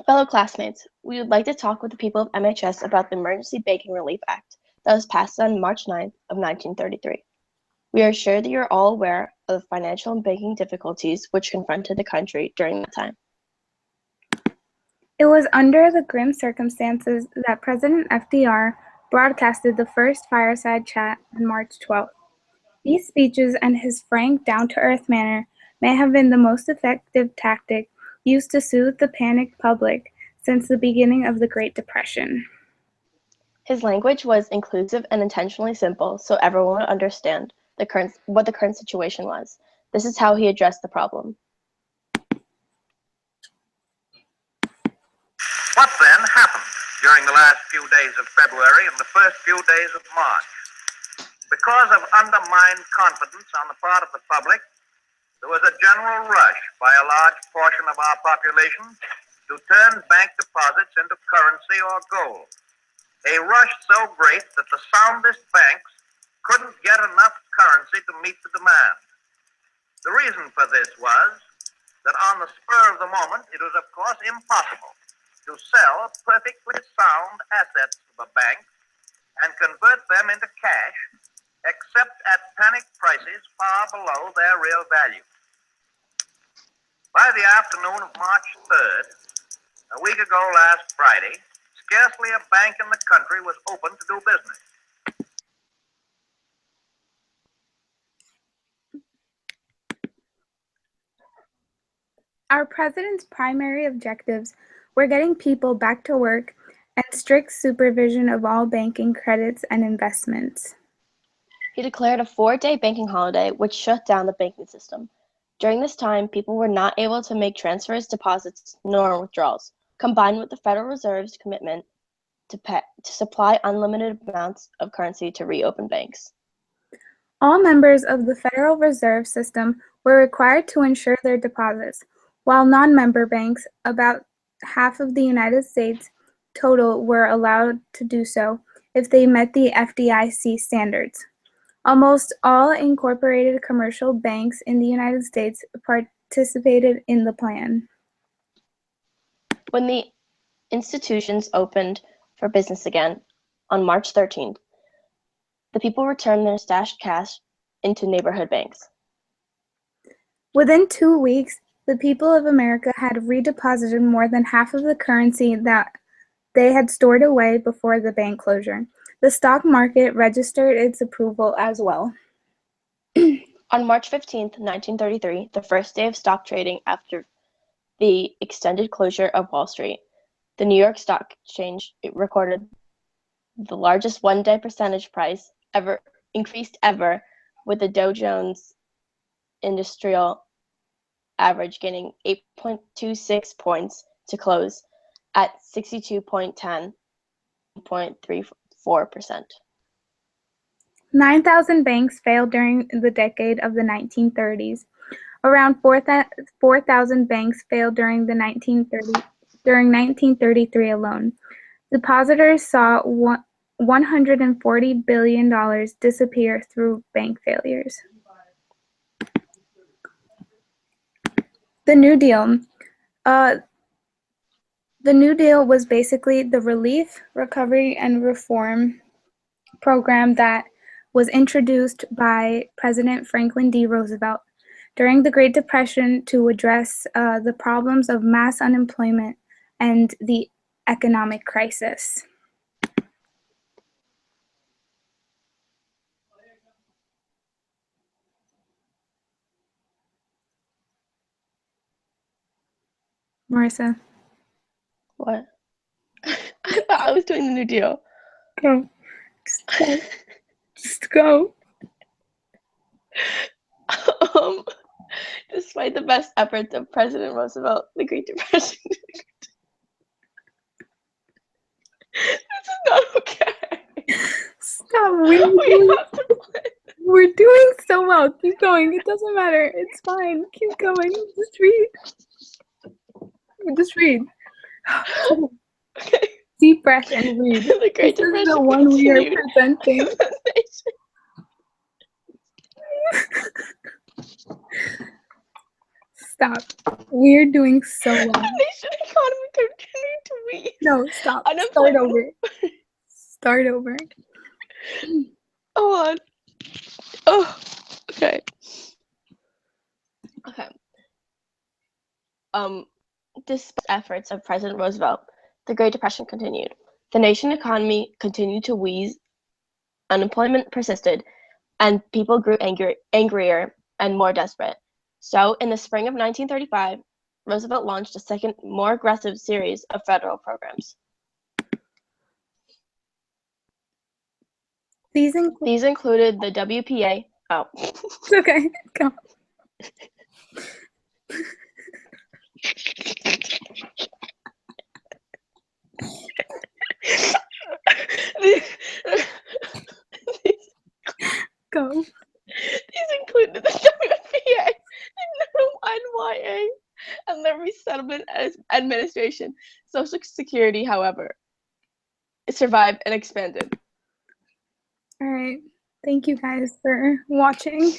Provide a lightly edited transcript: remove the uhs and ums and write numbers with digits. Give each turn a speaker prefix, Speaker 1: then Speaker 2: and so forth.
Speaker 1: Fellow classmates, we would like to talk with the people of MHS about the Emergency Banking Relief Act that was passed on March 9th of 1933. We are sure that you're all aware of the financial and banking difficulties which confronted the country during that time.
Speaker 2: It was under the grim circumstances that President FDR broadcasted the first fireside chat on March 12th. These speeches and his frank, down-to-earth manner may have been the most effective tactic used to soothe the panicked public since the beginning of the Great Depression.
Speaker 1: His language was inclusive and intentionally simple so everyone would understand what the current situation was. This is how he addressed the problem.
Speaker 3: What then happened during the last few days of February and the first few days of March? Because of undermined confidence on the part of the public, there was a general rush by a large portion of our population to turn bank deposits into currency or gold. A rush so great that the soundest banks couldn't get enough currency to meet the demand. The reason for this was that on the spur of the moment, it was of course impossible to sell perfectly sound assets of a bank and convert them into cash except at panic prices far below their real value. By the afternoon of March 3rd, a week ago last Friday, scarcely a bank in the country was open to do business.
Speaker 2: Our president's primary objectives were getting people back to work and strict supervision of all banking credits and investments.
Speaker 1: He declared a 4-day banking holiday which shut down the banking system. During this time, people were not able to make transfers, deposits, nor withdrawals, combined with the Federal Reserve's commitment to supply unlimited amounts of currency to reopen banks.
Speaker 2: All members of the Federal Reserve System were required to insure their deposits, while non-member banks, about half of the United States total, were allowed to do so if they met the FDIC standards. Almost all incorporated commercial banks in the United States participated in the plan.
Speaker 1: When the institutions opened for business again on March 13th, the people returned their stashed cash into neighborhood banks.
Speaker 2: Within 2 weeks, the people of America had redeposited more than half of the currency that they had stored away before the bank closure. The stock market registered its approval as well.
Speaker 1: On March 15th, 1933, the first day of stock trading after the extended closure of Wall Street, the New York Stock Exchange recorded the largest one-day percentage price increased ever, with the Dow Jones Industrial Average gaining 8.26 points to close at 62.10.34%.
Speaker 2: 9,000 banks failed during the decade of the 1930s. Around 4,000 banks failed during 1933 alone. Depositors saw $140 billion disappear through bank failures. The New Deal. The New Deal was basically the relief, recovery, and reform program that was introduced by President Franklin D. Roosevelt during the Great Depression to address the problems of mass unemployment and the economic crisis. Marissa.
Speaker 1: What? I thought I was doing the New Deal.
Speaker 2: Go. Just go.
Speaker 1: Despite the best efforts of President Roosevelt, the Great Depression. This is not okay.
Speaker 2: Stop. We're doing so well. Keep going. It doesn't matter. It's fine. Keep going. Just read. Just read.
Speaker 1: Okay.
Speaker 2: Deep breath and read.
Speaker 1: The Great
Speaker 2: This
Speaker 1: Depression
Speaker 2: is the one we are
Speaker 1: continued.
Speaker 2: presenting. Stop. We're doing so well.
Speaker 1: The nation economy continued to weaken.
Speaker 2: No, stop. Start
Speaker 1: Unemployment.
Speaker 2: over. Start over.
Speaker 1: Hold on. Oh, okay. Okay. Despite efforts of President Roosevelt, the Great Depression continued. The nation economy continued to wheeze, unemployment persisted, and people grew angrier and more desperate. So, in the spring of 1935, Roosevelt launched a second, more aggressive series of federal programs.
Speaker 2: These
Speaker 1: included the WPA. Oh.
Speaker 2: It's okay. Go. Go.
Speaker 1: These included the WPA, the NYA, and the Resettlement Administration. Social Security, however, survived and expanded.
Speaker 2: All right. Thank you guys for watching.